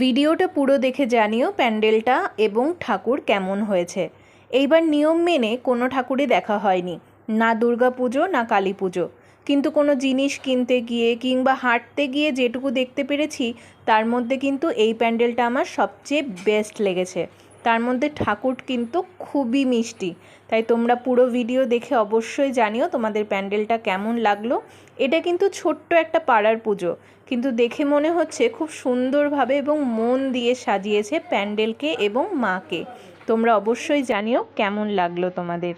ভিডিওটা পুরো দেখে জানিও প্যান্ডেলটা এবং ঠাকুর কেমন হয়েছে। এইবার নিয়ম মেনে কোনো ঠাকুরই দেখা হয়নি, না দুর্গা পুজো না কালী পুজো, কিন্তু কোনো জিনিস কিনতে গিয়ে কিংবা হাঁটতে গিয়ে যেটুকু দেখতে পেরেছি তার মধ্যে কিন্তু এই প্যান্ডেলটা আমার সবচেয়ে বেস্ট লেগেছে। তার মধ্যে ঠাকুর কিন্তু খুবই মিষ্টি। তাই তোমরা পুরো ভিডিও দেখে অবশ্যই জানিও তোমাদের প্যান্ডেলটা কেমন লাগলো। এটা কিন্তু ছোট্ট একটা পাড়ার পুজো, কিন্তু দেখে মনে হচ্ছে খুব সুন্দরভাবে এবং মন দিয়ে সাজিয়েছে প্যান্ডেলকে এবং মাকে। তোমরা অবশ্যই জানিও কেমন লাগলো তোমাদের।